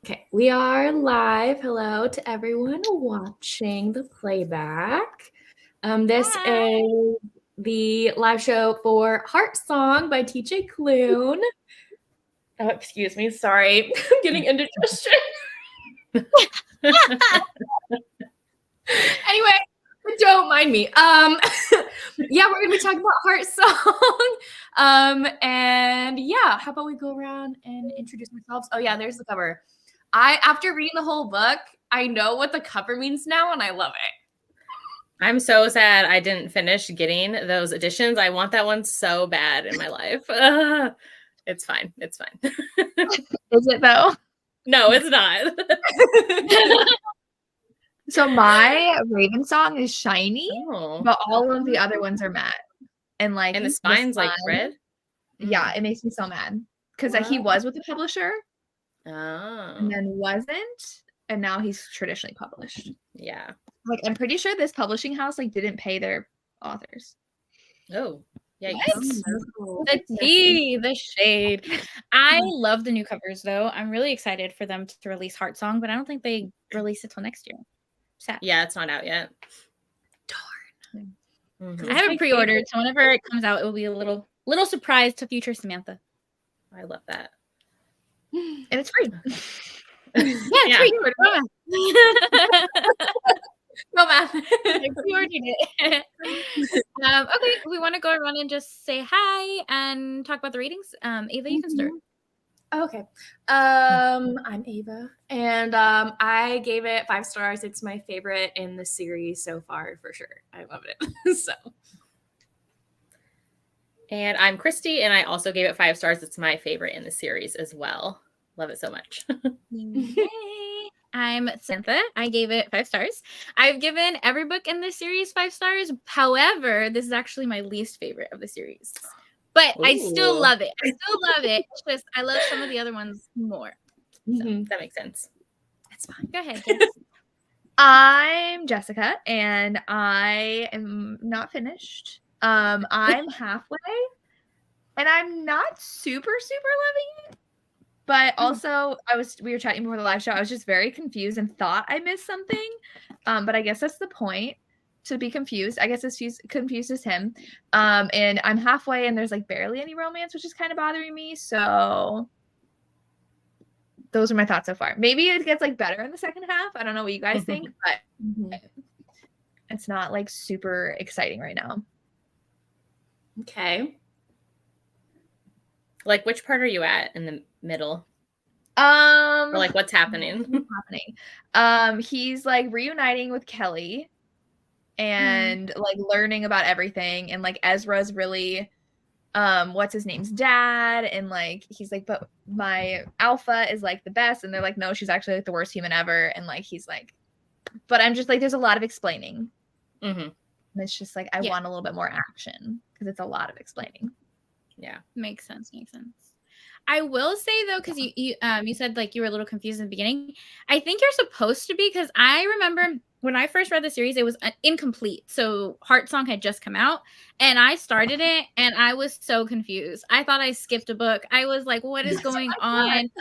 Okay, we are live. Hello to everyone watching the playback. This is the live show for Heartsong by TJ Klune. Oh, excuse me. Sorry. I'm getting indigestion. Anyway, don't mind me. Yeah, we're going to be talking about Heartsong. And yeah, how about we go around and introduce ourselves? Oh, yeah, there's the cover. After reading the whole book, I know what the cover means now, and I love it. I'm so sad I didn't finish getting those editions. I want that one so bad in my life. It's fine. It's fine. Is it though? No, it's not. So my Raven song is shiny, but all of the other ones are matte. And the spine's like red? Yeah, it makes me so mad. Because he was with the publisher. And then wasn't. And now he's traditionally published. Yeah. Like, I'm pretty sure this publishing house didn't pay their authors. Oh, yikes. The tea, the shade. I love the new covers though. I'm really excited for them to release Heartsong, but I don't think they release it till next year. Sad. Yeah, it's not out yet. Darn. I haven't pre-ordered, so whenever it comes out, it will be a little surprise to future Samantha. I love that. And it's free. It's free. No math. We already did. Okay, we want to go around and just say hi and talk about the ratings. Ava, you can start. Okay. I'm Ava, and I gave it 5 stars. It's my favorite in the series so far, for sure. I love it. So. And I'm Christi, and I also gave it 5 stars. It's my favorite in the series as well. Love it so much. Yay. I'm Samantha. I gave it 5 stars. I've given every book in this series 5 stars. However, this is actually my least favorite of the series. But I still love it. It's just I love some of the other ones more. So that makes sense. That's fine. Go ahead, Jess. I'm Jessica, and I am not finished. I'm halfway, and I'm not super loving it. But also, we were chatting before the live show. I was just very confused and thought I missed something. But I guess that's the point, to be confused. I guess it's confused as him. And I'm halfway, and there's barely any romance, which is kind of bothering me. So those are my thoughts so far. Maybe it gets better in the second half. I don't know what you guys think, but it's not super exciting right now. Okay. Which part are you at in the middle? Or what's happening? He's reuniting with Kelly and learning about everything, and Ezra's really what's his name's dad, and he's but my alpha is the best, and they're no, she's actually the worst human ever, and he's but I'm just there's a lot of explaining. And it's just I want a little bit more action because it's a lot of explaining. Yeah, makes sense. I will say though, because you said you were a little confused in the beginning. I think you're supposed to be, because I remember when I first read the series, it was incomplete. So Heartsong had just come out, and I started it, and I was so confused. I thought I skipped a book. I was like, "What is going on?"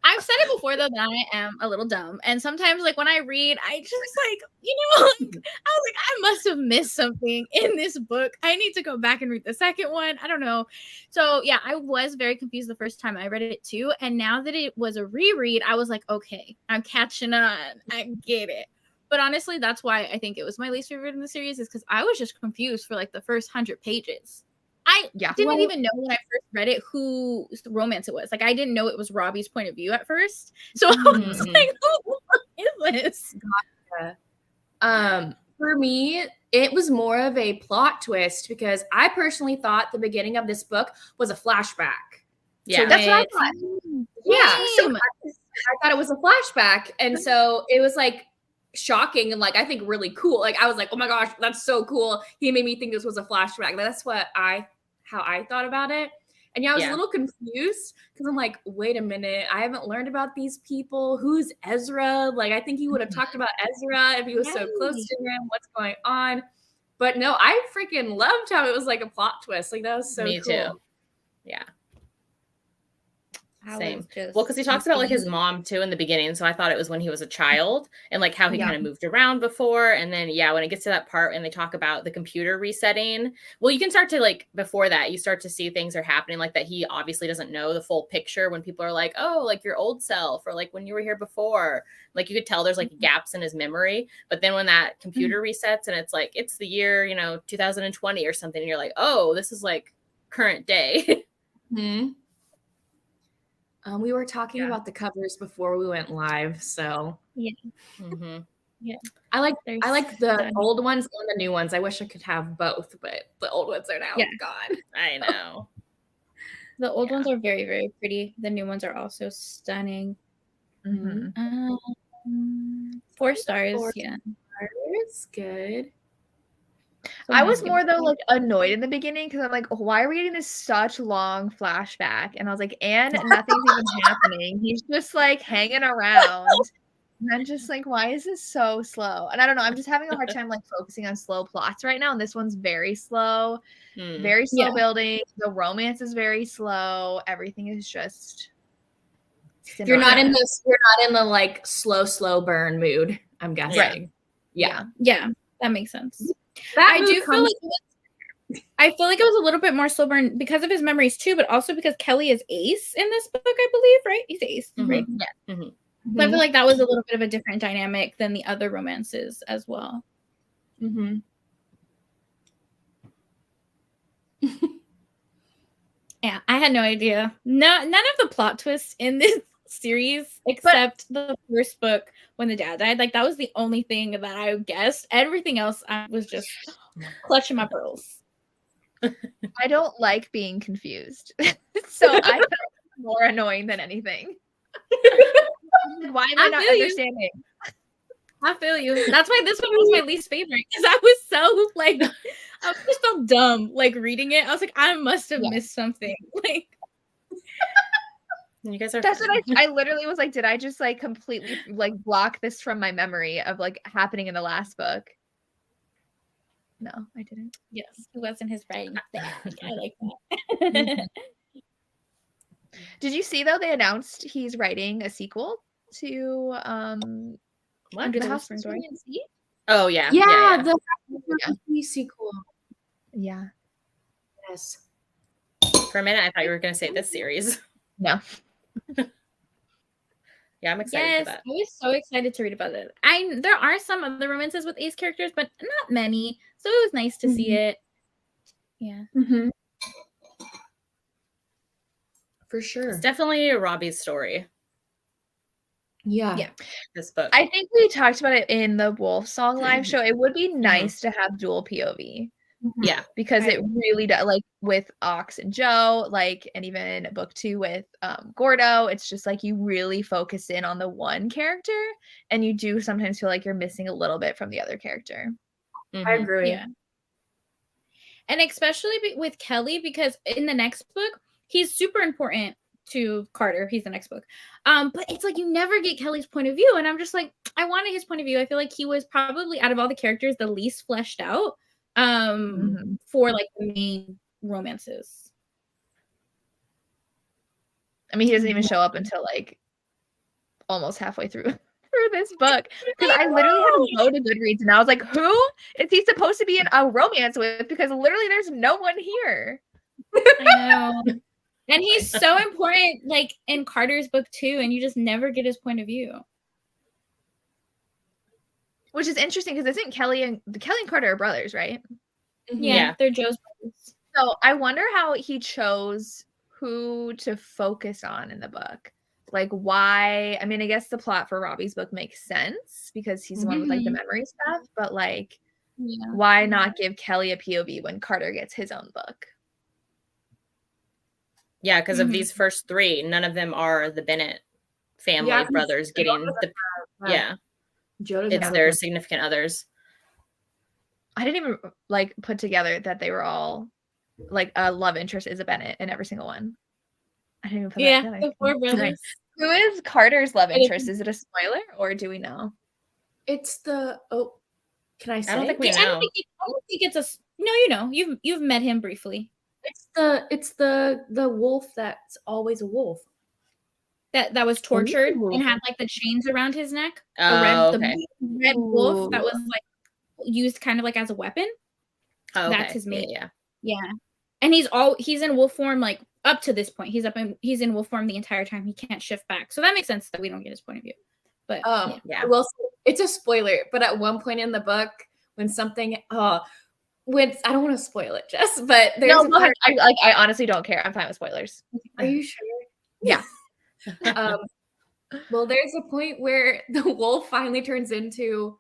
I've said it before though that I am a little dumb, and sometimes when I read, I just I was I must have missed something in this book. I need to go back and read the second one. I don't know. So yeah, I was very confused the first time I read it too, and now that it was a reread, I was okay, I'm catching on. I get it. But honestly, that's why I think it was my least favorite in the series, is because I was just confused for the first 100 pages. I didn't even know when I first read it whose romance it was. I didn't know it was Robbie's point of view at first. So I was who is this? Gotcha. For me, it was more of a plot twist, because I personally thought the beginning of this book was a flashback. Yeah, that's what I thought. Yeah, so I thought it was a flashback, and so it was shocking and I think really cool. I was oh my gosh, that's so cool. He made me think this was a flashback. That's how I thought about it. And yeah, I was a little confused, because I'm wait a minute, I haven't learned about these people. Who's Ezra? I think he would have talked about Ezra if he was so close to him. What's going on? But no, I freaking loved how it was a plot twist. That was so cool. Me too. Yeah. Same. Well, because he talks about like his mom too in the beginning, so I thought it was when he was a child and like how he kind of moved around before, and then when it gets to that part and they talk about the computer resetting, well, you can start to like before that you start to see things are happening like that. He obviously doesn't know the full picture when people are like, oh, like your old self or like when you were here before, like you could tell there's like gaps in his memory. But then when that computer resets and it's like it's the year 2020 or something, and you're like, oh, this is like current day. We were talking about the covers before we went live, so I like the old ones and the new ones. I wish I could have both, but the old ones are now gone. I know. The old ones are very, very pretty. The new ones are also stunning. 4 stars. 4 stars. Good. So I was more though like annoyed in the beginning because I'm like, why are we getting this such long flashback? And I was like, and nothing's even happening. He's just like hanging around. And I'm just like, why is this so slow? And I don't know. I'm just having a hard time like focusing on slow plots right now. And this one's very slow, very slow building. The romance is very slow. Everything is just. You're not in the like slow burn mood, I'm guessing. Right. Yeah, that makes sense. I do feel like it was a little bit more slow burn because of his memories too, but also because Kelly is Ace in this book, I believe, right? He's Ace, right? Yeah. So I feel like that was a little bit of a different dynamic than the other romances as well. Yeah, I had no idea. None of the plot twists in this series except the first book when the dad died. Like that was the only thing that I guessed. Everything else I was just clutching my pearls. I don't like being confused. So I found it more annoying than anything. Why am I not understanding? I feel you. That's why this one was my least favorite because I was so like I was just so dumb like reading it. I was like, I must have missed something. Like you guys are that's what I literally was like, did I just like completely like block this from my memory of like happening in the last book? No, I didn't. Yes, it wasn't his writing. I like that. Did you see though they announced he's writing a sequel to Under the House of Storm and Sea? Oh yeah. The sequel. Yeah. Yes. For a minute I thought you were gonna say this series. No. Yeah, I'm excited for that. I was so excited to read about it. There are some other romances with Ace characters, but not many. So it was nice to see it. Yeah. For sure. It's definitely Robbie's story. Yeah. This book. I think we talked about it in the Wolfsong live show. It would be nice to have dual POV. Yeah. Because it really does, like with Ox and Joe, like, and even book 2 with Gordo, it's just like you really focus in on the one character and you do sometimes feel like you're missing a little bit from the other character. I agree. Yeah. And especially with Kelly, because in the next book, he's super important to Carter. He's the next book. But it's like you never get Kelly's point of view. And I'm just like, I wanted his point of view. I feel like he was probably out of all the characters the least fleshed out for like the main romances. I mean, he doesn't even show up until like almost halfway through this book. Because I literally had to go to Goodreads and I was like, who is he supposed to be in a romance with? Because literally there's no one here. I know. And he's so important, like in Carter's book too, and you just never get his point of view. Which is interesting because isn't Kelly and Carter are brothers, right? Yeah, they're Joe's brothers. So I wonder how he chose who to focus on in the book. Like why? I mean, I guess the plot for Robbie's book makes sense because he's the one with like the memory stuff. But like, why not give Kelly a POV when Carter gets his own book? Yeah, because of these first 3, none of them are the Bennett family brothers getting the it's their significant others. I didn't even like put together that they were all like a love interest is a Bennett in every single one. I didn't even put that together. The 4 brothers. Nice. Who is Carter's love interest? Is it a spoiler or do we know? It's the can I say? I don't think we know. I don't think it's a no. You know, you've met him briefly. It's the wolf that's always a wolf. that was tortured and had like the chains around his neck. The red wolf that was like used kind of like as a weapon. Oh, okay. That's his mate. Yeah. And he's in wolf form like up to this point. He's in wolf form the entire time. He can't shift back. So that makes sense that we don't get his point of view. But yeah. Well, it's a spoiler, but at one point in the book, when something I don't want to spoil it, Jess, but there's no, go ahead. I honestly don't care. I'm fine with spoilers. Are you sure? Yeah. Well, there's a point where the wolf finally turns into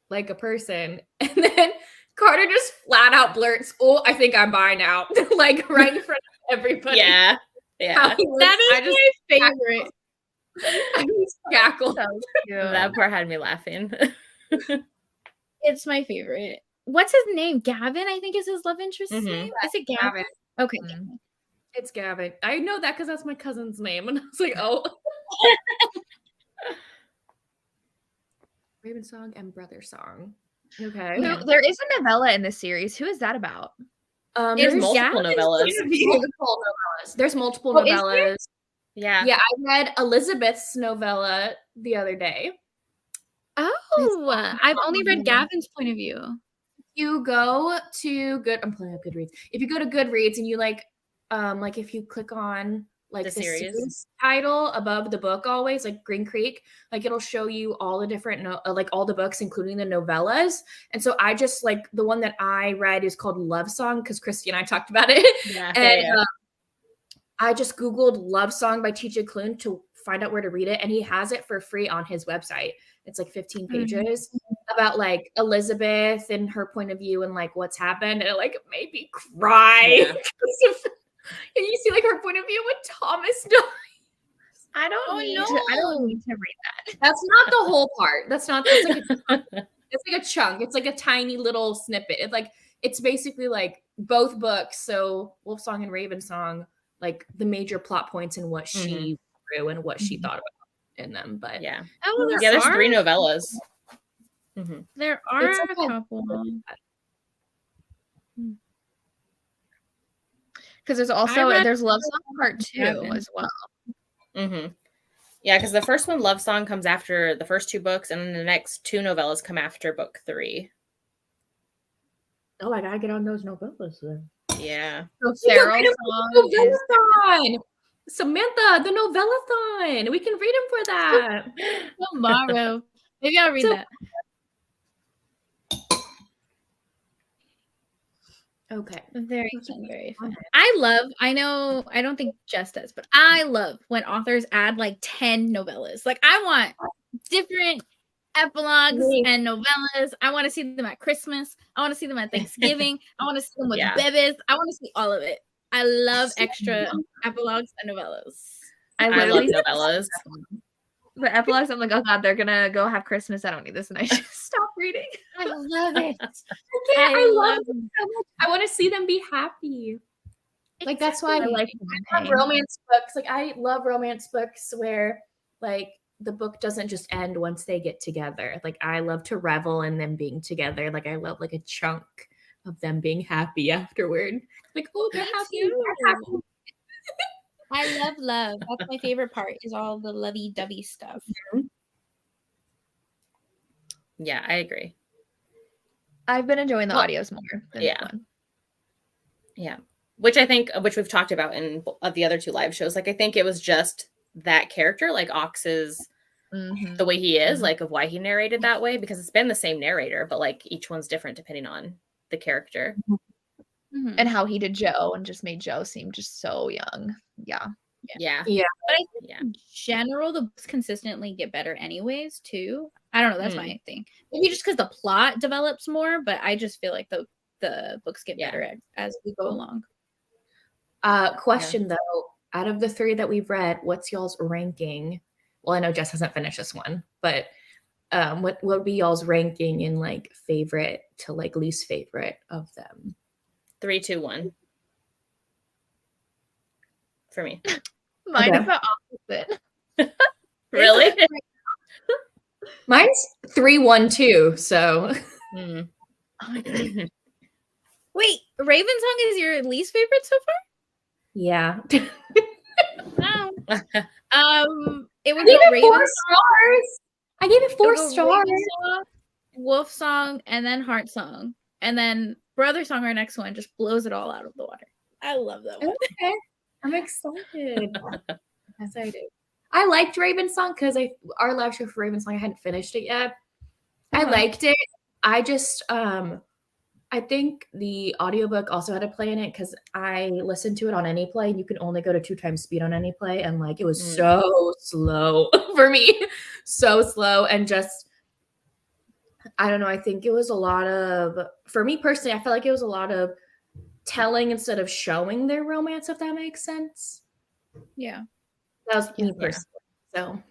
like a person, and then Carter just flat out blurts, "Oh, I think I'm bi now," like right in front of everybody. Yeah. That is my favorite. I just cackled. That part had me laughing. It's my favorite. What's his name? Gavin, I think is his love interest's name. Is it Gavin? Okay. It's Gavin. I know that because that's my cousin's name. And I was like, oh. Raven Song and Brother Song. Okay. There is a novella in this series. Who is that about? There's multiple novellas. There's multiple novellas. Yeah. Yeah, I read Elizabeth's novella the other day. Oh, I've only read Gavin's point of view. You go to I'm pulling up Goodreads. If you go to Goodreads and you like if you click on like the series title above the book, always like Green Creek, like it'll show you all the different like all the books, including the novellas. And so I just like the one that I read is called Love Song because Christi and I talked about it. I just Googled Love Song by TJ Klune to find out where to read it, and he has it for free on his website. It's like 15 pages about like Elizabeth and her point of view and like what's happened, and it like made me cry. And you see like her point of view when Thomas died. I don't need to read that. That's not the whole part. That's like it's like a chunk. It's like a tiny little snippet. It's basically like both books. So Wolf Song and Raven Song, like the major plot points and what she threw and what she thought about in them. But there's 3 novellas. There are a couple. Because there's Love Song Part 2 as well. Yeah, because the first one, Love Song, comes after the first 2 books, and then the next 2 novellas come after book 3. Oh, I gotta get on those novellas then. Yeah. So Sarah's Novellathon. Samantha, the Novellathon. We can read them for that tomorrow. Maybe I'll read that. Okay. Very fun, very fun. I know, I don't think Jess does, but I love when authors add like 10 novellas. Like I want different epilogues and novellas. I want to see them at Christmas. I want to see them at Thanksgiving. I want to see them with bebes. I want to see all of it. I love extra epilogues and novellas. I love novellas. The epilogues, I'm like, oh god, they're gonna go have Christmas. I don't need this, and I just stop reading. I love it. I love it so much. I want to see them be happy. Like that's why I love romance books. Like I love romance books where like the book doesn't just end once they get together. Like I love to revel in them being together. Like I love like a chunk of them being happy afterward. Like, oh, they're happy. They're happy. I love love. That's my favorite part is all the lovey-dovey stuff. Yeah, I agree. I've been enjoying the audios more than this one. Yeah. Which we've talked about in the other 2 live shows. Like, I think it was just that character, like Ox's, the way he is, like of why he narrated that way, because it's been the same narrator, but like each one's different depending on the character. And how he did Joe and just made Joe seem just so young. Yeah. But I think in general, the books consistently get better anyways, too. I don't know. That's my thing. Maybe just because the plot develops more, but I just feel like the books get better as we go along. Question, though. Out of the 3 that we've read, what's y'all's ranking? Well, I know Jess hasn't finished this one, but what would be y'all's ranking in like favorite to like least favorite of them? 3, 2, 1. For me. Mine is the opposite. Really? Mine's 3, 1, 2. So. Oh my God. Wait, Raven Song is your least favorite so far? Yeah. Wow. It would I gave go it 4 Raven stars. I gave it 4 Song, stars. Raven Song, Wolf Song, and then Heartsong. And then Brother Song, our next one, just blows it all out of the water. I love that one. Okay. I'm excited. Yes, I do. I liked Raven Song because our live show for Raven Song, I hadn't finished it yet. I liked it. I just I think the audiobook also had a play in it because I listened to it on Anyplay and you can only go to 2 times speed on Anyplay, and like it was so slow for me. So slow, and just I don't know, I think it was a lot of, for me personally, I felt like it was a lot of telling instead of showing their romance, if that makes sense. Yeah. That was me personally. So,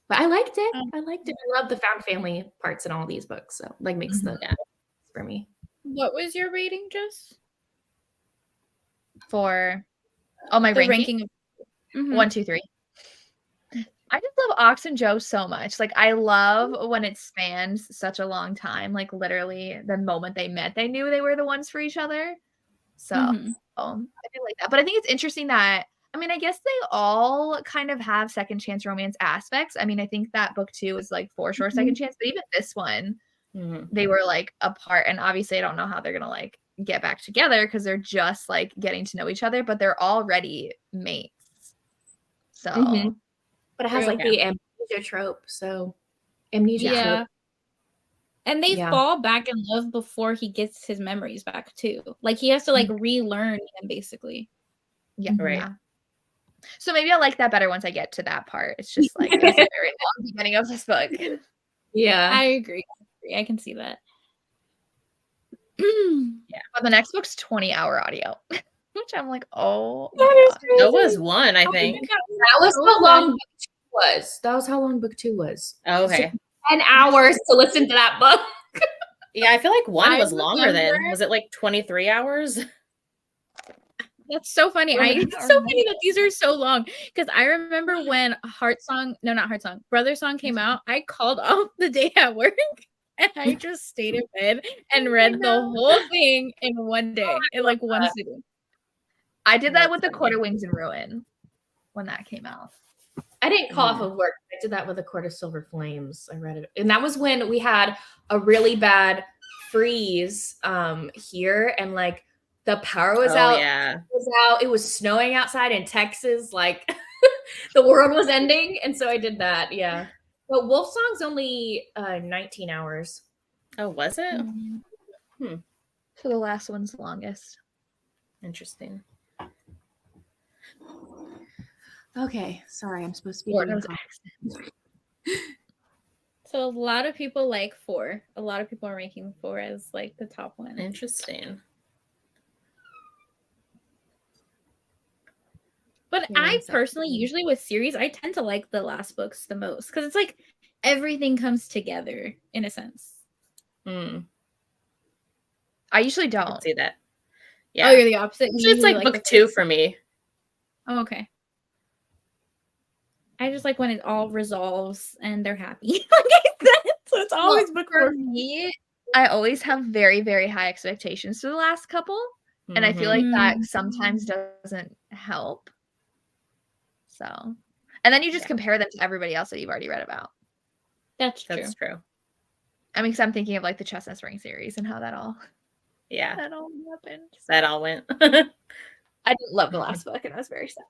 but I liked it. I liked it. I love the found family parts in all these books. So, like, makes the for me. What was your rating, Jess? For my ranking? 1, 2, 3. I just love Ox and Joe so much. Like, I love when it spans such a long time. Like, literally, the moment they met, they knew they were the ones for each other. So, I feel like that. But I think it's interesting that, I mean, I guess they all kind of have second chance romance aspects. I mean, I think that book 2 is like for sure second chance, but even this one, they were like apart. And obviously, I don't know how they're going to like get back together because they're just like getting to know each other, but they're already mates. So. But it has like the amnesia trope. So amnesia trope. And they fall back in love before he gets his memories back too. Like he has to like relearn them basically. Yeah. Right. Yeah. So maybe I'll like that better once I get to that part. It's just like it's a very long beginning of this book. Yeah. I agree. I can see that. But the next book's 20-hour audio. Which I'm like, oh, that was one, I think. That was how long book 2 was. That was how long book 2 was. Oh, okay. 10 hours to listen to that book. Yeah, I feel like one was longer than. Was it like 23 hours? That's so funny. It's so funny that these are so long. Because I remember when Brother Song came out, I called off the day at work. And I just stayed in bed and read the whole thing in one day, in like one sitting. I did that with The Quarter Wings and Ruin when that came out. I didn't call off of work. I did that with A Court of Silver Flames. I read it. And that was when we had a really bad freeze here. And like the power was out. Yeah. It was snowing outside in Texas. Like the world was ending. And so I did that. Yeah. But Wolf Song's only 19 hours. Oh, was it? So the last one's the longest. Interesting. Okay. Sorry, I'm supposed to be doing So a lot of people like 4. A lot of people are ranking 4 as like the top one. Interesting. But I personally, usually with series, I tend to like the last books the most because it's like everything comes together in a sense. I usually don't see that. Yeah. Oh, you're the opposite. It's like book 2 for me. Oh, okay. I just like when it all resolves and they're happy. Like I said, so it's always book 4 for me. I always have very, very high expectations for the last couple, and I feel like that sometimes doesn't help. So, and then you just compare them to everybody else that you've already read about. That's true. I mean, because I'm thinking of like the Chestnut Spring series and how that all happened. That all went. I didn't love the last book, and I was very sad.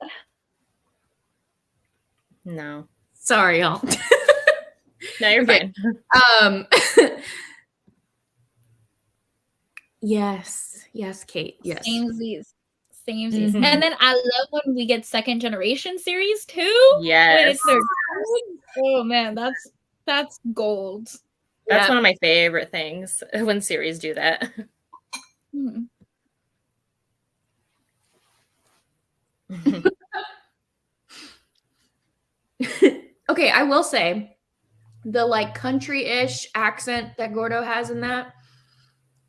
No. Sorry, y'all. No, you're fine. Yes, Kate. Yes. Samesies. And then I love when we get second generation series too. Yes. Oh man, that's gold. That's one of my favorite things when series do that. Okay, I will say the like country-ish accent that Gordo has in that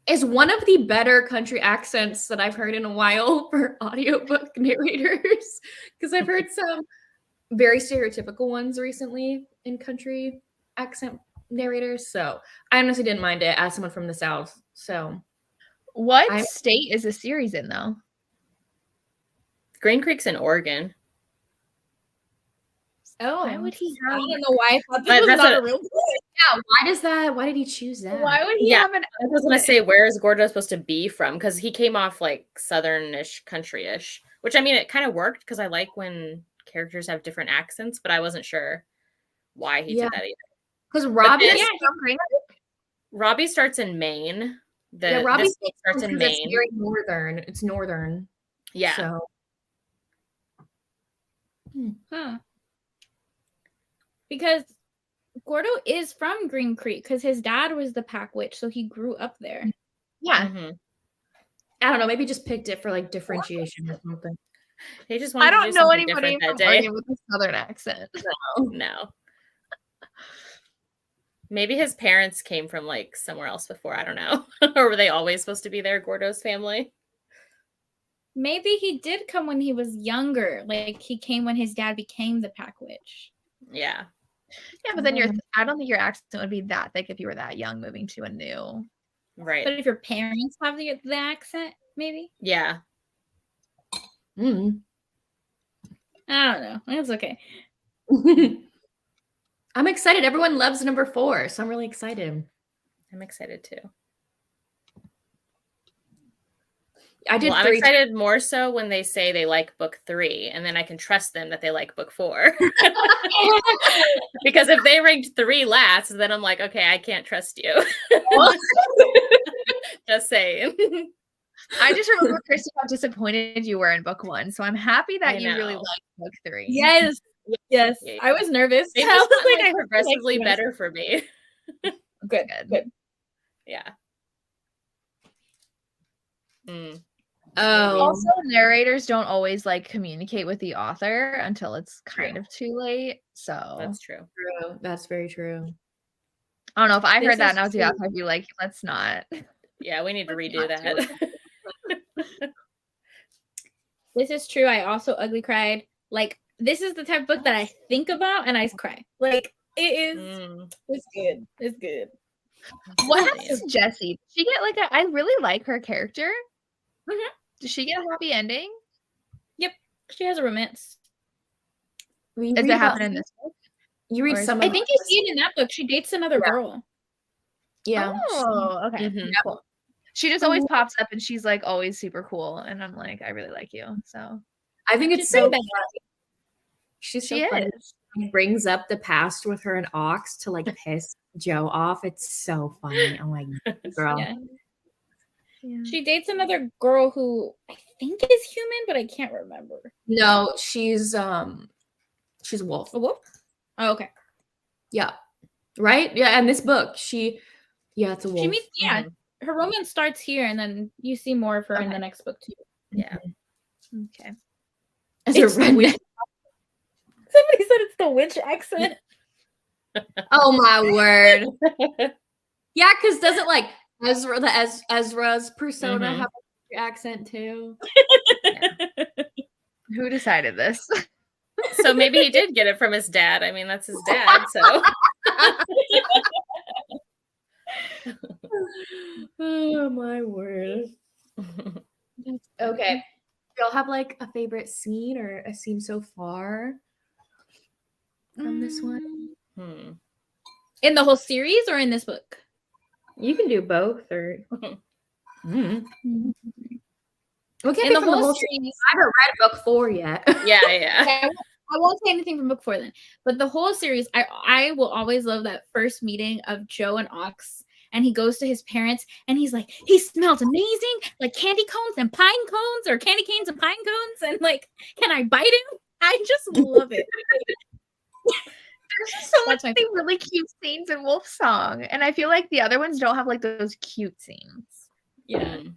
is one of the better country accents that I've heard in a while for audiobook narrators, because I've heard some very stereotypical ones recently in country accent narrators. So I honestly didn't mind it as someone from the South. So what state is the series in though? Green Creek's in Oregon. Oh, Why would he I have? don't know why I thought But this was that's not what- a real place. Why did he choose that? Why would he Yeah, have an? I was gonna say, where is Gordo supposed to be from? Because he came off like southern-ish, country-ish, which I mean, it kind of worked because I like when characters have different accents, but I wasn't sure why he did that either. Because Robbie, then- Yeah, from Green Creek? Robbie starts in Maine. Robbie This book starts in It's Maine. very northern. It's northern. Yeah. So Huh. Because Gordo is from Green Creek because his dad was the pack witch, so he grew up there. Yeah. Mhm. I don't know. Maybe just picked it for like differentiation or something. He just wanted I to don't do know something anybody different from that day. Oregon with a southern accent. No. Maybe his parents came from like somewhere else before. I don't know. Or were they always supposed to be there, Gordo's family? Maybe he did come when he was younger. Like he came when his dad became the pack witch. Yeah. Yeah, but then I don't think your accent would be that thick if you were that young moving to a new. Right. But if your parents have the accent, maybe. Yeah. Mm. I don't know. It's okay. I'm excited. Everyone loves number 4, so I'm really excited. I'm excited too. I did Well, I'm 3. excited more so when they say they like book 3, and then I can trust them that they like book 4. Because if they ranked 3 last, then I'm like, okay, I can't trust you. Just saying. I just remember, Christi, how disappointed you were in book 1. So I'm happy that I you really know. liked book 3. Yes. Yes. Yeah. I was nervous. They I just was got, like, I progressively better for me. Good. Good. Yeah. Mm. Oh, Also, narrators don't always like communicate with the author until it's kind of too late. So That's true. true. That's very true. I don't know if I This heard that is and I was the true. author, I'd be like, let's not. Yeah, we need to redo not that. This is true. I also ugly cried. Like, this is the type of book that I think about and I cry. Like, it is. Mm. It's good. It's good. What happens to Jessie? Does she get like a? I really like her character. Mhm. Does she get a happy ending? She has a romance. Does it happen in this book? You read or is some it- of I think you see it in that book. She dates another girl. Yeah. Oh, okay. Mhm. Cool. She just always pops up and she's like always super cool. And I'm like, I really like you. So I think it's She's so pretty funny. She's so she funny. is. She brings up the past with her and Ox to like piss Joe off. It's so funny. I'm like, girl. Yeah. Yeah. She dates another girl who I think is human, but I can't remember. No, she's a wolf. A wolf? Oh, okay. Yeah. Right? Yeah, in this book, it's a wolf. She meets, her romance starts here, and then you see more of her in the next book too. Yeah. Okay. As a It's the redneck. witch. Somebody said it's the witch accent. Oh my word. Yeah, because doesn't like Ezra's persona Mhm. have an accent too? Who decided this? So maybe he did get it from his dad. I mean, that's his dad. So Oh my word. Okay. Y'all have like a favorite scene or a scene so far from this one? Hmm. In the whole series or in this book? You can do both or Mm. Well, it can't In be the from whole series. series. I haven't read book 4 yet. Yeah, yeah. Okay, I won't say anything from book 4 then. But the whole series, I will always love that first meeting of Joe and Ox. And he goes to his parents and he's like, he smells amazing, like candy cones and pine cones, or candy canes and pine cones. And like, can I bite him? I just love it. There's just so That's many my really cute scenes in Wolf Song. And I feel like the other ones don't have like those cute scenes. Yeah. Mm.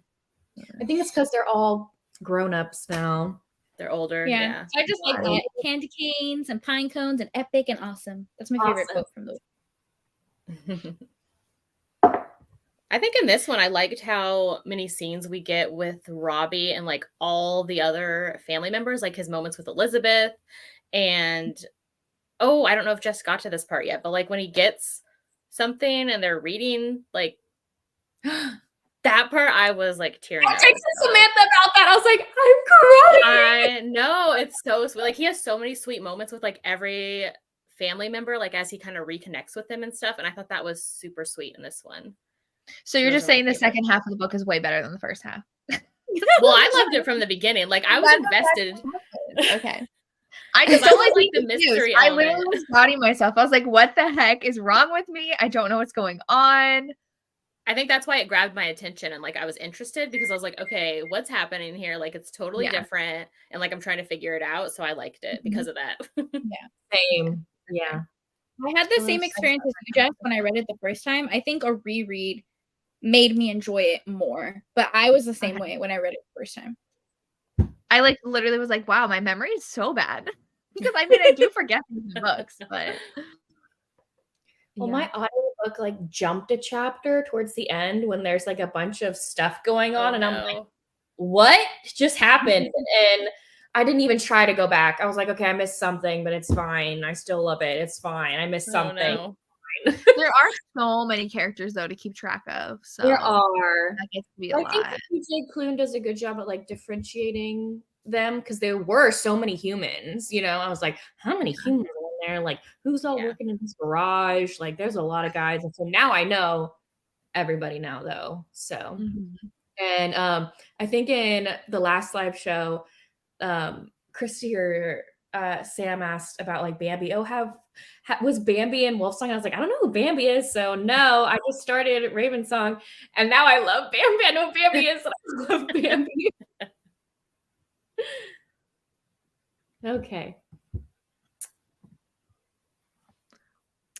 I think it's because they're all grown-ups now. They're older. Yeah. Yeah. So I just like that. Candy canes and pine cones and epic and awesome. That's my favorite Awesome. quote from the I think in this one, I liked how many scenes we get with Robbie and like all the other family members, like his moments with Elizabeth. And I don't know if Jess got to this part yet, but like when he gets something and they're reading, like That part I was like tearing I up. texted Samantha about that. I was like, I'm crying. I know, it's so sweet. Like he has so many sweet moments with like every family member, like as he kind of reconnects with them and stuff. And I thought that was super sweet in this one. So you're just saying the second half of the book is way better than the first half. Well, I loved it from the beginning. Like I was invested. Okay. I just don't like the mystery I element. literally was doubting myself. I was like, what the heck is wrong with me? I don't know what's going on. I think that's why it grabbed my attention and like I was interested because I was like, okay, what's happening here? Like it's totally different and like I'm trying to figure it out. So I liked it because of that. Same. Yeah. I had the same experience as you, Jess, when I read it the first time. I think a reread made me enjoy it more, but I was the same way when I read it the first time. I like literally was like, wow, my memory is so bad. Because I mean, I do forget these books, but well, my audiobook like jumped a chapter towards the end when there's like a bunch of stuff going on, and I'm like, what just happened? And I didn't even try to go back. I was like, okay, I missed something, but it's fine. I still love it. It's fine. I missed something. No. There are so many characters though to keep track of. So there are. That gets to be a lot. I think Klune does a good job at like differentiating them because there were so many humans. You know, I was like, how many humans are in there? Like, who's all working in this garage? Like, there's a lot of guys, and so now I know everybody now, though. So, and I think in the last live show, Christi or Sam asked about like Bambi. Oh, was Bambi in Wolfsong? I was like, I don't know who Bambi is, so no. I just started Raven Song, and now I love Bambi. I know who Bambi is, and I love Bambi. Okay.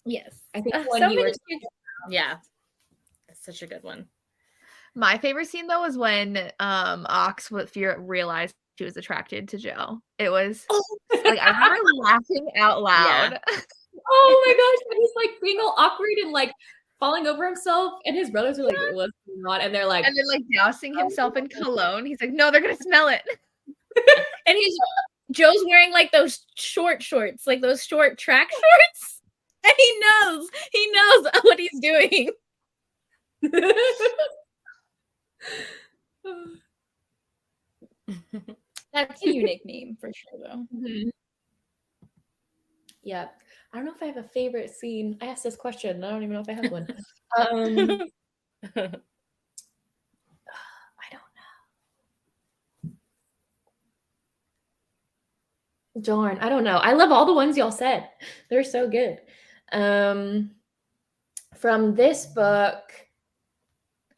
Yes, I think one you were. Yeah, that's such a good one. My favorite scene though was when Ox realized she was attracted to Joe. It was like I remember laughing out loud. Yeah. Oh my gosh, and he's like being all awkward and like falling over himself, and his brothers are like, "What's going on?" And they're like, and then like dousing himself in cologne. He's like, "No, they're gonna smell it." And Joe's wearing like those short shorts, like those short track shorts, and he knows what he's doing. That's a unique name for sure, though. Yeah, I don't know if I have a favorite scene. I asked this question, and I don't even know if I have one. I don't know. Darn, I don't know. I love all the ones y'all said. They're so good. From this book,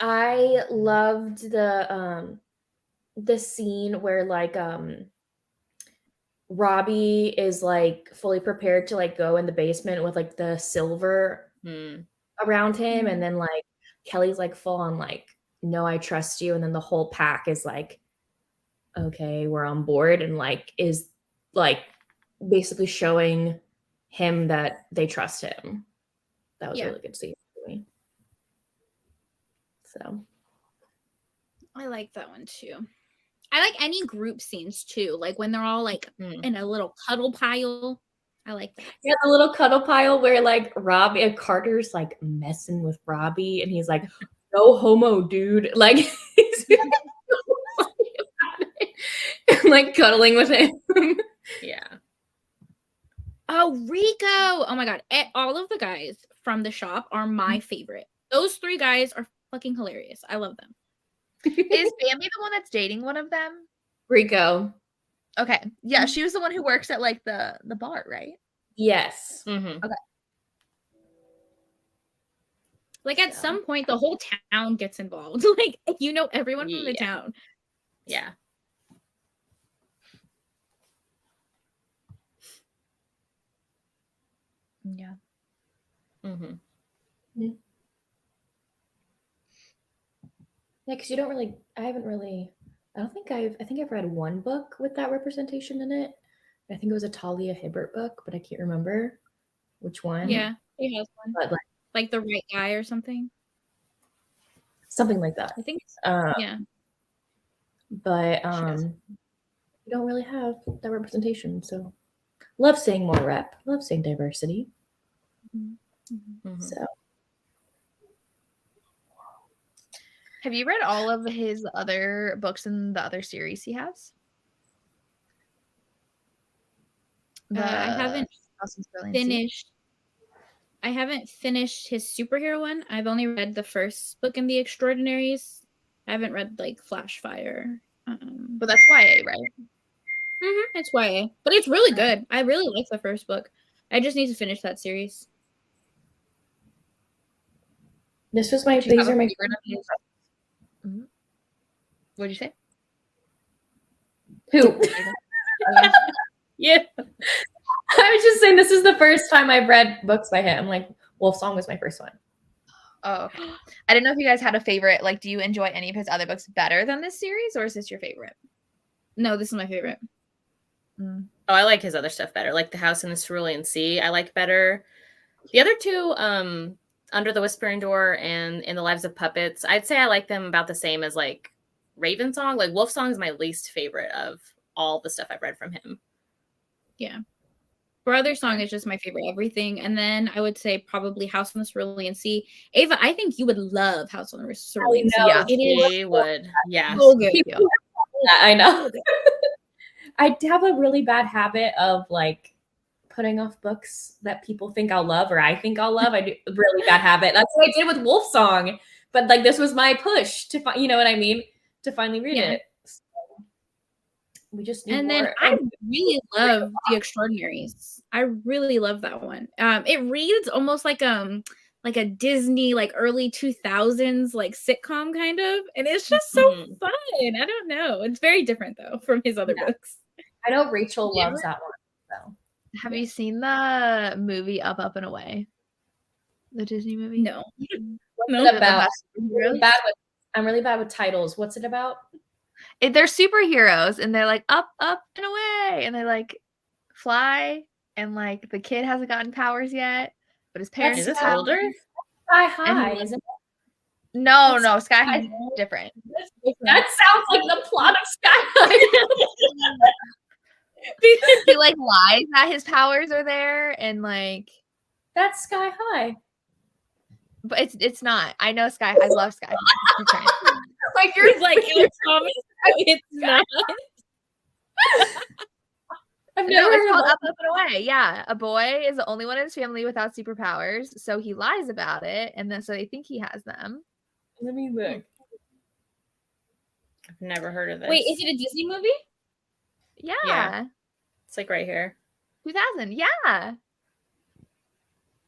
I loved the scene where like Robbie is like fully prepared to like go in the basement with like the silver around him, and then like Kelly's like full on like, no, I trust you, and then the whole pack is like, okay, we're on board, and like is like basically showing him that they trust him. That was really good to see for me. So I like that one too. I like any group scenes too, like when they're all like in a little cuddle pile. I like that. Yeah, the little cuddle pile where like Robbie and Carter's like messing with Robbie, and he's like, "No homo, dude!" Like he's like cuddling with him. Yeah. Oh, Rico! Oh my god, all of the guys from the shop are my favorite. Those 3 guys are fucking hilarious. I love them. Is Bambi the one that's dating one of them? Rico. Okay. Yeah, she was the one who works at like the bar, right? Yes. Okay. Like at some point, the whole town gets involved. Like everyone from the town. Yeah. Yeah. Yeah, because you don't really. I think I've read one book with that representation in it. I think it was a Talia Hibbert book, but I can't remember which one. Yeah, he has one. But like The Right Guy or something. Something like that. I think. Yeah. But you don't really have that representation, so love seeing more rep. Love seeing diversity. So. Have you read all of his other books in the other series he has? I haven't finished. I haven't finished his superhero one. I've only read the first book in The Extraordinaries. I haven't read like Flashfire. But that's YA, right? It's YA, but it's really good. I really like the first book. I just need to finish that series. These are my favorite. What'd you say? Who? Yeah. I was just saying this is the first time I've read books by him. Like Wolfsong was my first one. Oh, okay. I didn't know if you guys had a favorite. Like, do you enjoy any of his other books better than this series, or is this your favorite? No, this is my favorite. Oh, I like his other stuff better. Like The House in the Cerulean Sea, I like better. The other two, Under the Whispering Door and In the Lives of Puppets, I'd say I like them about the same as like Ravensong. Like Wolfsong is my least favorite of all the stuff I've read from him. Yeah. Brother Song is just my favorite everything. And then I would say probably House on the Cerulean Sea. Ava, I think you would love House on the Cerulean Sea. Yeah, it is. He would. Yeah. So good. I know. I have a really bad habit of like putting off books that people think I'll love or I think I'll love. I do a really bad habit. That's what I did with Wolfsong. But like this was my push to find, you know what I mean? To finally read it. So we just need and more. then I really love The Extraordinaries. I really love that one. It reads almost like a Disney like early 2000s like sitcom kind of, and it's just so fun. I don't know. It's very different though from his other books. I know Rachel loves that one. So have you seen the movie Up and Away? The Disney movie? No. What's it about? I'm really bad with titles. What's it about? They're superheroes and they're like up and away and they like fly and like the kid hasn't gotten powers yet, but his parents. Is this older? Sky High, isn't it? No, Sky High is different. That sounds like the plot of Sky High. He like lies that his powers are there and like that's Sky High. But it's not. I know Sky. I love Sky. Like you're like Alex Thomas. It's not. I've never it's called Up and Away. Yeah, a boy is the only one in his family without superpowers, so he lies about it, and then so they think he has them. Let me look. I've never heard of this. Wait, is it a Disney movie? Yeah. It's like right here. 2000. Yeah.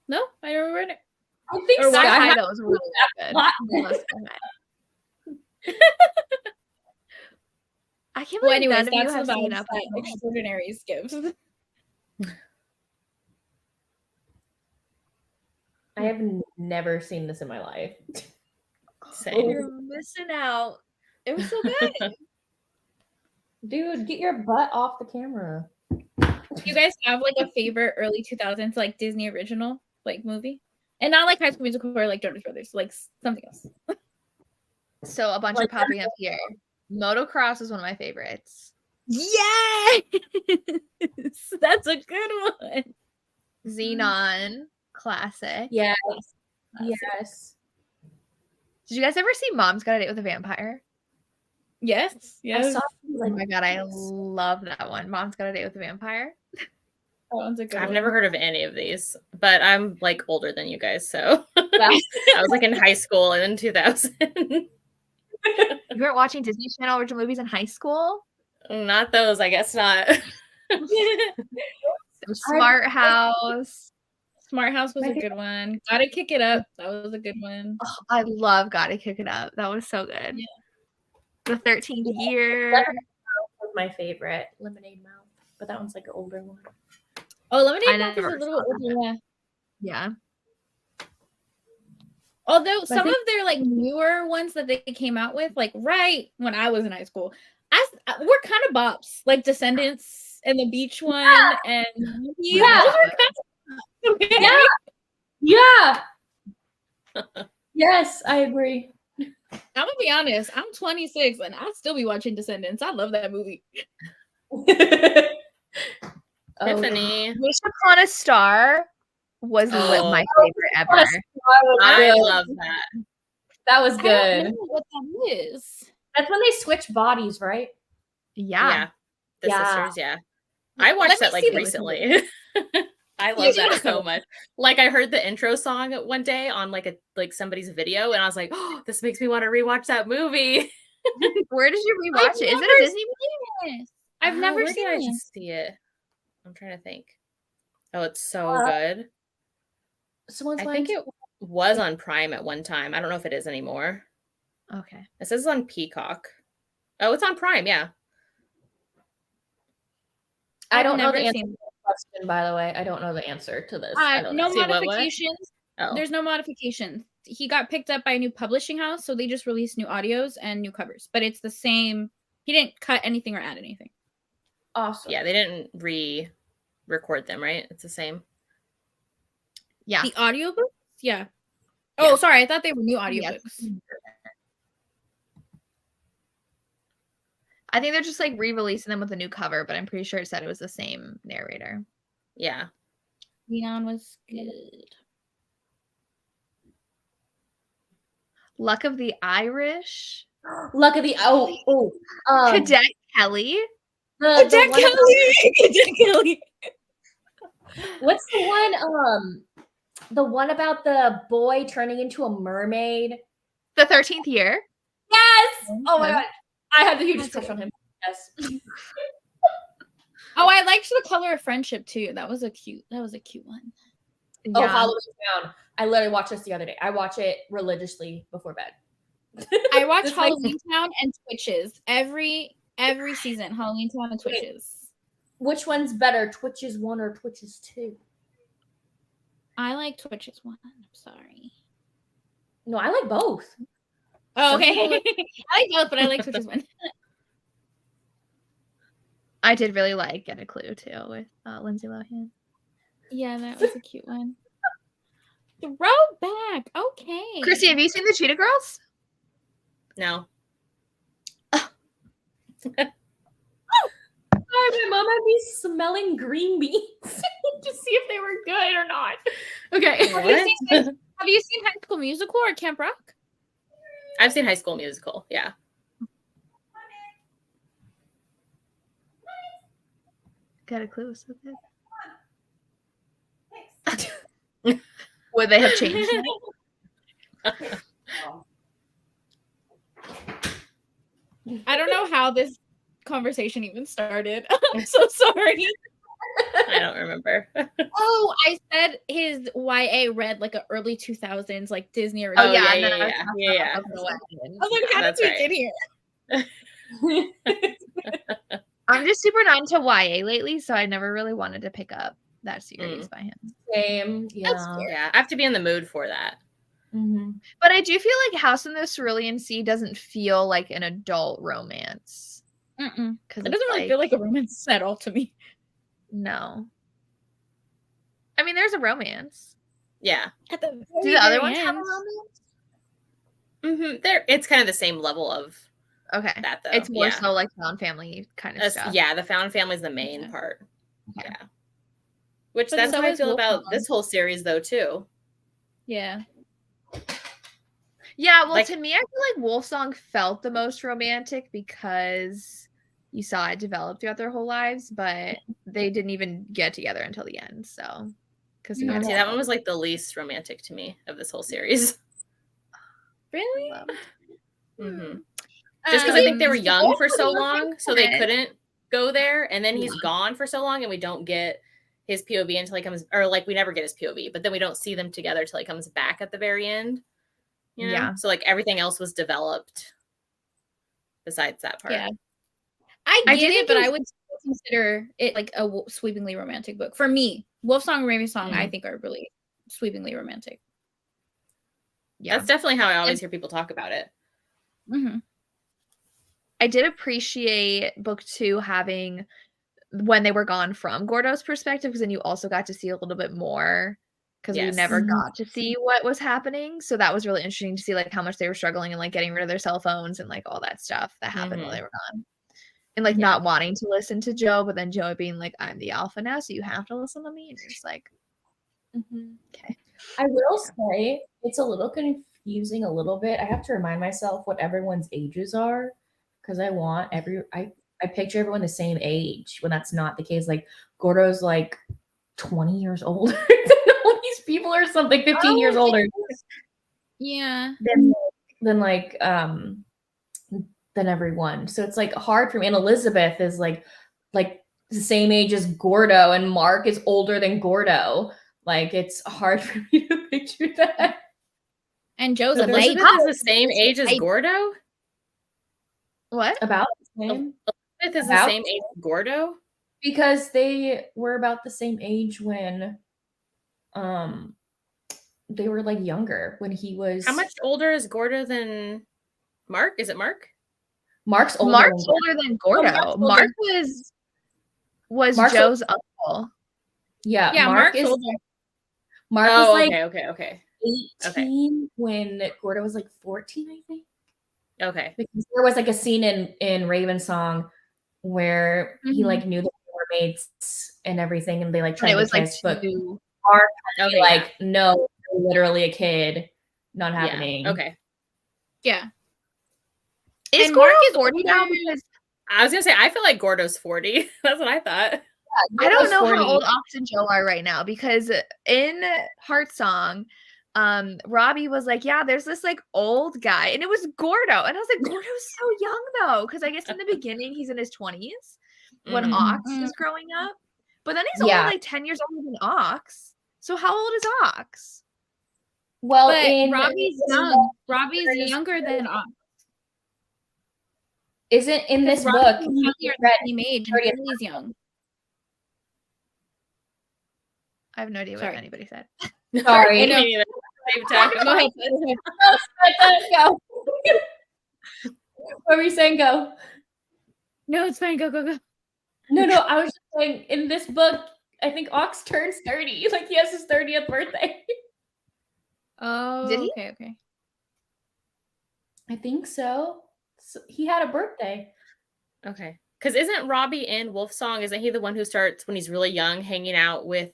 No, I never read it. I think Sky High High was really good. I can't believe anyways, none of you that's have the seen vibes Up that and Away. Extraordinaries gives. I have never seen this in my life. Same. You're missing out. It was so good. Dude, get your butt off the camera. Do you guys have like a favorite early 2000s like Disney original like movie? And not like High School Musical or like Jonas Brothers, like something else. So a bunch are popping up here. Motocross is one of my favorites. Yes! That's a good one. Xenon, classic. Yes. Classic. Yes. Did you guys ever see Mom's Got a Date with a Vampire? Yes. I saw Oh my god, I love that one. Mom's Got a Date with a Vampire. I've never heard of any of these, but I'm like older than you guys, so I was like in high school in 2000. You weren't watching Disney Channel original movies in high school? Not those, I guess not. Smart House. Smart House was a good one. Gotta Kick It Up. That was a good one. Oh, I love Gotta Kick It Up. That was so good. Yeah. The 13th Year. Was my favorite. Lemonade Mouth. But that one's like an older one. Oh, Lemonade Mouth is a little older. Yeah. Although some of their like newer ones that they came out with, like right when I was in high school, we're kind of bops, like Descendants and the Beach one, and Yes, I agree. I'm gonna be honest. I'm 26 and I still be watching Descendants. I love that movie. Tiffany. Wish Upon a Star was my favorite ever. I love that. That was I good. don't know what that is. That's when they switch bodies, right? Yeah. The sisters, I watched that like see the- recently. I love that so much. Like I heard the intro song one day on like somebody's video, and I was like, "Oh, this makes me want to rewatch that movie." Where did you rewatch it? Is it a Disney movie? Yes. I've never where seen did I it. just see it? I'm trying to think. Oh, it's so good. I think it was on Prime at one time. I don't know if it is anymore. Okay. It says it's on Peacock. Oh, it's on Prime, yeah. I don't know the answer to the question, by the way. I don't know the answer to this. I don't No know. modifications. There's no modifications. He got picked up by a new publishing house, so they just released new audios and new covers. But it's the same. He didn't cut anything or add anything. Awesome. Yeah, they didn't re-record them, right? It's the same. Yeah. The audiobooks? Yeah. Oh, sorry. I thought they were new audiobooks. I think they're just like re-releasing them with a new cover, but I'm pretty sure it said it was the same narrator. Yeah. Leon was good. Luck of the Irish. Luck of the Cadet Kelly. Cadet Kelly. What's the one? The one about the boy turning into a mermaid. The 13th Year. Yes. Oh my god, I had the hugest crush on him. Yes. Oh, I liked The Color of Friendship too. That was a cute one. Yeah. Oh, Halloween Town. I literally watched this the other day. I watch it religiously before bed. I watch Halloween Town and Twitches every season. Halloween Town and Twitches. Which one's better, Twitches 1 or Twitches 2? I like Twitches 1. I'm sorry. No, I like both. Oh, okay. I like both, but I like Twitches 1. I did really like Get a Clue too with Lindsay Lohan. Yeah, that was a cute one. Throwback. Okay. Christi, have you seen the Cheetah Girls? No. My mom had me smelling green beans to see if they were good or not. Okay. Have you seen High School Musical or Camp Rock? I've seen High School Musical, yeah. Get a Clue so good. Would they have changed it? I don't know how this conversation even started. I'm so sorry. I don't remember. Oh, I said his YA read like a early 2000s like Disney original. Oh yeah, yeah. I was like, how did we get here? I'm just super not into YA lately, so I never really wanted to pick up that series by him. Same. Yeah. Yeah, I have to be in the mood for that. Mm-hmm. But I do feel like House in the Cerulean Sea doesn't feel like an adult romance. Because it doesn't it's really feel like a romance at all to me. No. I mean, there's a romance. Yeah. Do the other ones have a romance? It's kind of the same level of that, though. It's more so like found family kind of stuff. Yeah, the found family is the main part. Okay. Yeah. Which that's how I feel about this whole series, though, too. Yeah. Yeah, well, to me, I feel like Wolfsong felt the most romantic because you saw it develop throughout their whole lives, but they didn't even get together until the end. So, because that one was like the least romantic to me of this whole series. Really? Just because I think they were young for so long, so they couldn't go there, and then he's gone for so long, and we don't get his POV until he comes, or like we never get his POV, but then we don't see them together till he comes back at the very end. You know? Yeah. So like everything else was developed besides that part. Yeah. I get it, but I would still consider it like a sweepingly romantic book. For me, Wolfsong and Raven Song, I think are really sweepingly romantic. Yeah. That's definitely how I always hear people talk about it. I did appreciate book 2 having when they were gone from Gordo's perspective, because then you also got to see a little bit more, because we never got to see what was happening. So that was really interesting to see like how much they were struggling and like getting rid of their cell phones and like all that stuff that happened while they were gone. And like not wanting to listen to Joe, but then Joe being like, I'm the alpha now, so you have to listen to me. And you're just like, okay. I will say it's a little confusing a little bit. I have to remind myself what everyone's ages are because I picture everyone the same age when that's not the case. Like Gordo's like 20 years older than all these people or something, 15 years older. Yeah. Than everyone. So it's like hard for me. And Elizabeth is like the same age as Gordo, and Mark is older than Gordo. Like it's hard for me to picture that. And Joe's a Elizabeth baby. is the same age as Gordo? What? About the same. Elizabeth is the same age as Gordo? Because they were about the same age when they were like younger when he was. How much older is Gordo than Mark? Is it Mark? Mark's older than Gordo. Oh, Mark was Joe's uncle. Yeah, Mark's older. Mark was like okay. 18 when Gordo was like 14, I think. Okay. Because there was like a scene in Raven's song where he like knew that they were mates and everything, and they like tried to kiss, but Mark no, literally a kid, not happening. Yeah. Okay. Yeah. Is Gordo 40 now? Because I was gonna say I feel like Gordo's 40. That's what I thought. Yeah, I don't know how old Ox and Joe are right now, because in Heartsong, Robbie was like, yeah, there's this like old guy, and it was Gordo, and I was like, Gordo's so young though, because I guess in the beginning he's in his 20s when Ox is growing up, but then he's only like 10 years older than Ox. So how old is Ox? Well, but Robbie's young. Robbie's younger than Ox. Isn't in this book he's young. I have no idea what anybody said. Sorry. Go ahead. Go. What were you saying? Go. No, it's fine. Go. No, I was just saying in this book, I think Ox turns 30. Like he has his 30th birthday. Oh, did he? Okay. I think so. He had a birthday. Okay. Because isn't Robbie in Wolfsong, isn't he the one who starts when he's really young hanging out with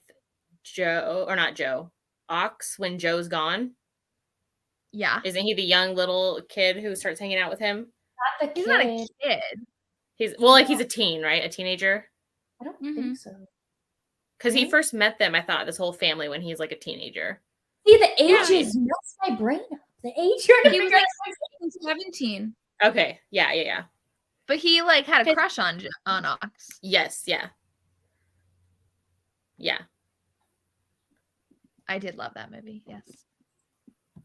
Joe, or not Joe, Ox when Joe's gone? Yeah. Isn't he the young little kid who starts hanging out with him? Not the kid. He's not a kid. He's a teen, right? A teenager? I don't think so. Because he first met them, I thought, this whole family when he's like a teenager. See, the ages melts my brain up. The age he was like 17. Okay. Yeah. But he like had a crush on Ox. Yes, yeah. I did love that movie. Yes.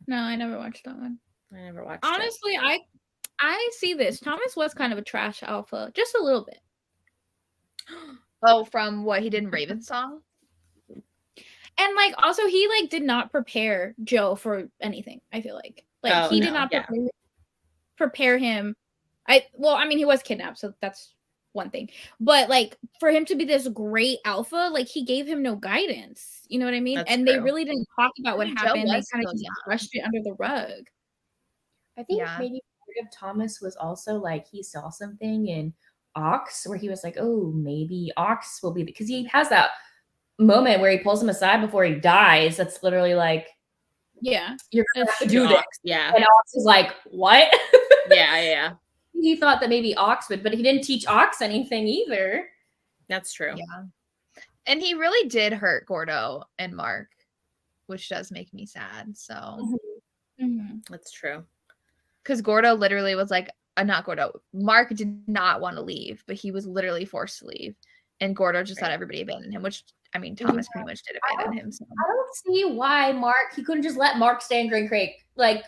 No, I never watched that one. I never watched Honestly, I see this. Thomas was kind of a trash alpha, just a little bit. Oh, from what he did in Raven's song? And like also he like did not prepare Joe for anything, I feel like. Like he did not prepare him. He was kidnapped, so that's one thing. But like for him to be this great alpha, like he gave him no guidance. You know what I mean? That's and true. They really didn't talk about what happened. They kind of just young. brushed it under the rug. I think maybe part of Thomas was also like he saw something in Ox where he was like, oh, maybe Ox will be, because he has that moment where he pulls him aside before he dies. That's literally like, you're gonna have to do this. Yeah. And Ox is like, what? Yeah. He thought that maybe Ox would, but he didn't teach Ox anything either. That's true. Yeah. And he really did hurt Gordo and Mark, which does make me sad. So That's true. Because Gordo literally was like, not Gordo, Mark did not want to leave, but he was literally forced to leave. And Gordo just let everybody abandon him, which, I mean, Thomas pretty much did abandon him. So. I don't see why he couldn't just let Mark stay in Green Creek. Like,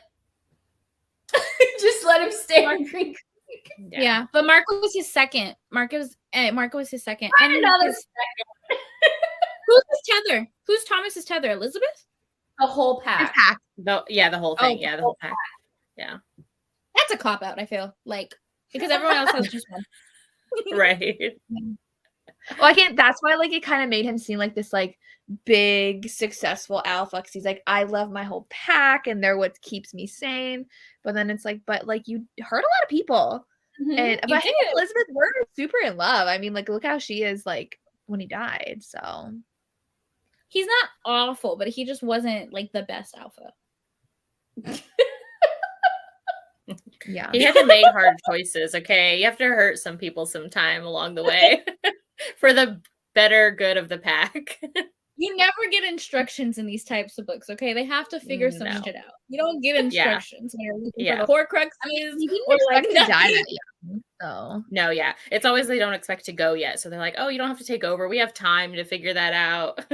just let him stay in Green Creek. Yeah, but Marco was his second. Marco was his second. And another second. Who's his tether? Who's Thomas's tether? Elizabeth? The whole pack. The whole thing. The whole pack. Yeah. That's a cop out, I feel like, because everyone else has just one. Right. Well, that's why like it kind of made him seem like this like big successful alpha, because he's like, I love my whole pack and they're what keeps me sane. But then it's like, but like you hurt a lot of people. And but him and Elizabeth were super in love. I mean, like look how she is like when he died. So he's not awful, but he just wasn't like the best alpha. Yeah. He had to make hard choices, okay? You have to hurt some people sometime along the way for the better good of the pack. You never get instructions in these types of books, okay? They have to figure some shit out. You don't get instructions when you're looking for the Horcruxes. You didn't or expect like to die that young, so. No, yeah. It's always they don't expect to go yet. So they're like, oh, you don't have to take over. We have time to figure that out.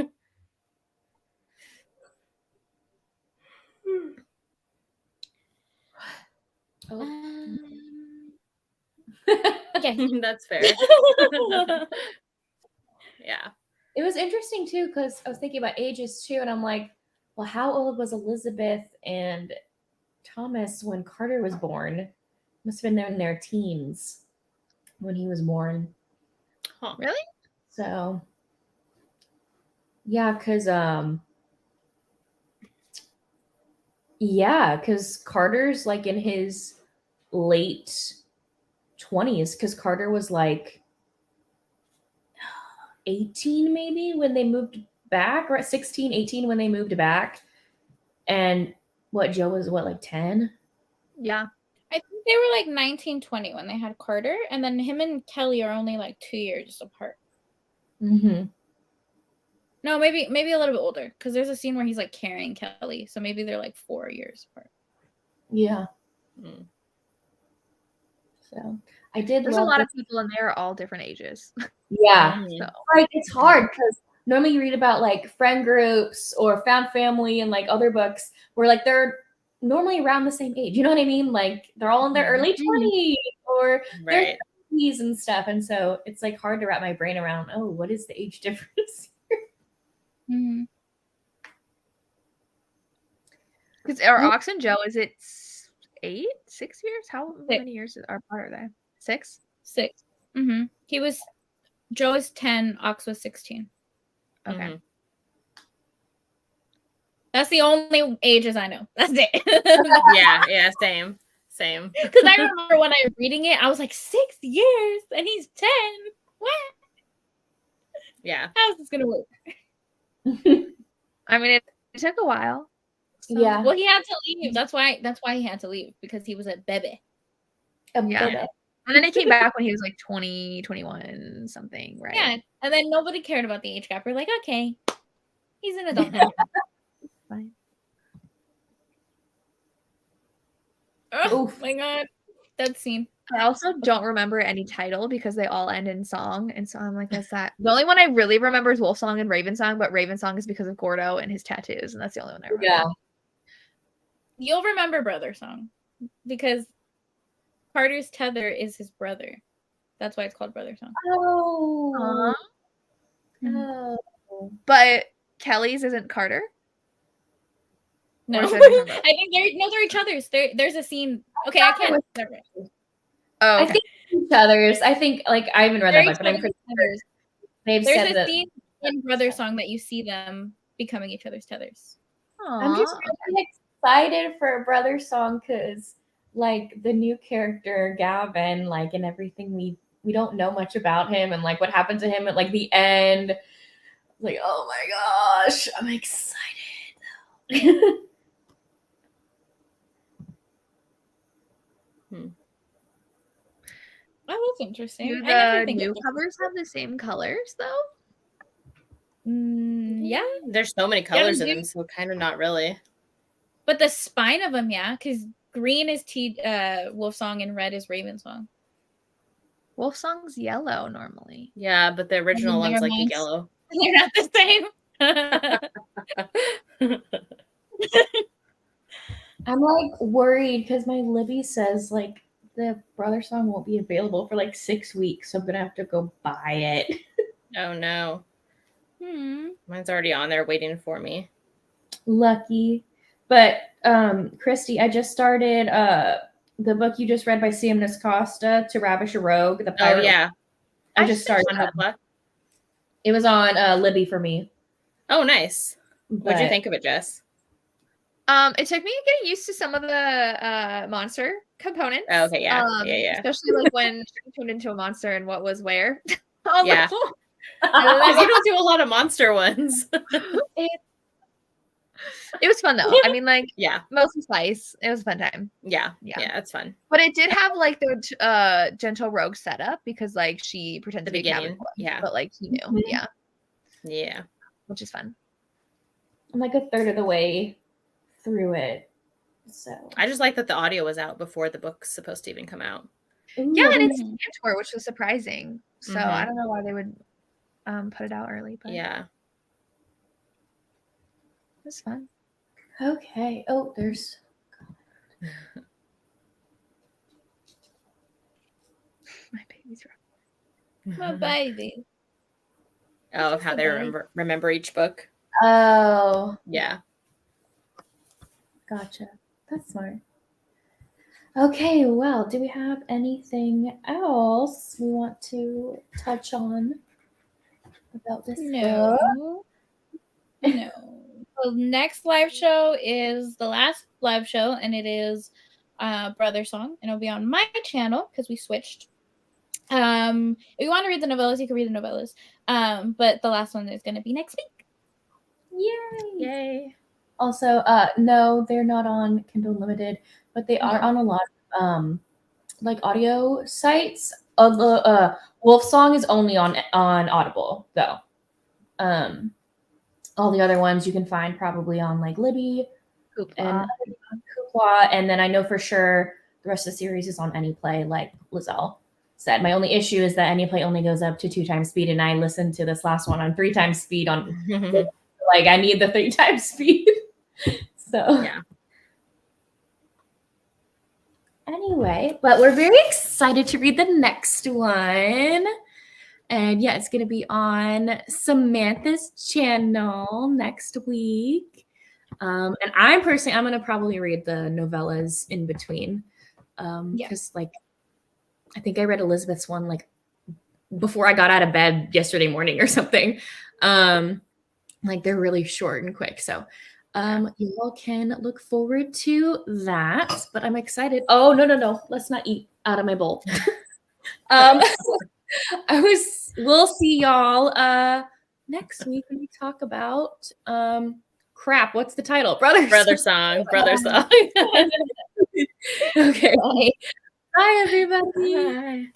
Okay. That's fair. Yeah. It was interesting too, because I was thinking about ages too, and I'm like, well, how old was Elizabeth and Thomas when Carter was born? Must have been in their teens when he was born. Huh. Really? So yeah, because Carter's like in his late 20s, because Carter was like 18 maybe when they moved back, or 16, 18 when they moved back. And what, Joe was what, like 10? Yeah. I think they were like 19, 20 when they had Carter, and then him and Kelly are only like 2 years apart. Mm-hmm. No, maybe a little bit older, because there's a scene where he's like carrying Kelly, so maybe they're like 4 years apart. Yeah. Mm. So I did. There's a lot of people in there, all different ages. Yeah. Mm-hmm. So, like, it's hard because normally you read about like friend groups or found family and like other books where like they're normally around the same age. You know what I mean? Like they're all in their early 20s or their 30s and stuff. And so it's like hard to wrap my brain around, oh, what is the age difference? Mm-hmm. Because our Ox and Joe, is it 6 years? How many years are they? 6? 6. Mm-hmm. Joe was 10, Ox was 16. Okay. Mm-hmm. That's the only ages I know. That's it. yeah, same. Because I remember when I was reading it, I was like, 6 years and he's 10. What? Yeah. How's this gonna work? I mean, it took a while. So. Yeah. Well, he had to leave. That's why he had to leave, because he was a bebe. Yeah. And then he came back when he was like 20, 21, something, right? Yeah. And then nobody cared about the age gap. We're like, okay, he's an adult now. Fine. Oh my god. That scene. I also don't remember any title because they all end in song. And so I'm like, what's that? The only one I really remember is Wolfsong and Ravensong, but Ravensong is because of Gordo and his tattoos. And that's the only one I remember. Yeah. You'll remember Brother Song because Carter's tether is his brother. That's why it's called Brother Song. Oh. Oh. But Kelly's isn't Carter? No. I think they're each other's. There's a scene. Okay, I can't. Oh, okay. I think each other's. I think, like, I haven't read that book, but I'm pretty sure they've said that. There's a scene in Brother Song that you see them becoming each other's tethers. Aww. I'm just really excited for Brother Song because, like, the new character Gavin, like, and everything we don't know much about him and like what happened to him at like the end. Like, oh my gosh, I'm excited. That was interesting. Do the new covers have the same colors though? Yeah. There's so many colors in them, so kind of not really. But the spine of them, yeah, because green is Wolfsong and red is Ravensong. Wolfsong's yellow normally. Yeah, but the original one's like the yellow. They're not the same. I'm like worried because my Libby says like the Brother Song won't be available for like 6 weeks, so I'm gonna have to go buy it. Oh no. Mine's already on there waiting for me. Lucky. But Christi, I just started the book you just read by C.M. Costa, To Ravish a Rogue, the pirate. Oh yeah. I just started on Hoopla. It was on Libby for me. Oh nice. What'd you think of it, Jess? It took me getting used to some of the monster components. Oh, okay, yeah. Yeah. Especially like when she turned into a monster and what was where. Yeah. Because you don't do a lot of monster ones. That It was fun though. I mean, like, Yeah. mostly Spice. It was a fun time. Yeah. It's fun. But it did have like the gentle rogue setup because like she pretended to be a cabin boy. Yeah. But like he knew. Yeah. Yeah. Which is fun. I'm like a third of the way through it. So I just like that the audio was out before the book's supposed to even come out. Yeah, and it's Cantor, which was surprising. So I don't know why they would put it out early, but yeah. It was fun. Okay. Oh, there's my baby's rough. My baby. Oh, how they remember each book. Oh. Yeah. Gotcha. That's smart. Okay, well, do we have anything else we want to touch on about this book? No. So next live show is the last live show, and it is Brother Song, and it'll be on my channel because we switched. If you want to read the novellas, you can read the novellas. But the last one is going to be next week. Yay. Also, no, they're not on Kindle Unlimited, but they are on a lot of like audio sites. Wolf Song is only on Audible though. All the other ones you can find probably on like Libby and Hoopla, and then I know for sure the rest of the series is on AnyPlay, like Lizelle said. My only issue is that AnyPlay only goes up to 2 times speed, and I listened to this last one on 3 times speed on like I need the 3 times speed. So yeah. Anyway, but we're very excited to read the next one. And yeah, it's going to be on Samantha's channel next week. And I'm going to probably read the novellas in between. Because like, I think I read Elizabeth's one like before I got out of bed yesterday morning or something. Like they're really short and quick. So you all can look forward to that, but I'm excited. Oh, no. Let's not eat out of my bowl. We'll see y'all next week when we talk about crap. What's the title? Brother Song. Okay. Bye everybody. Bye.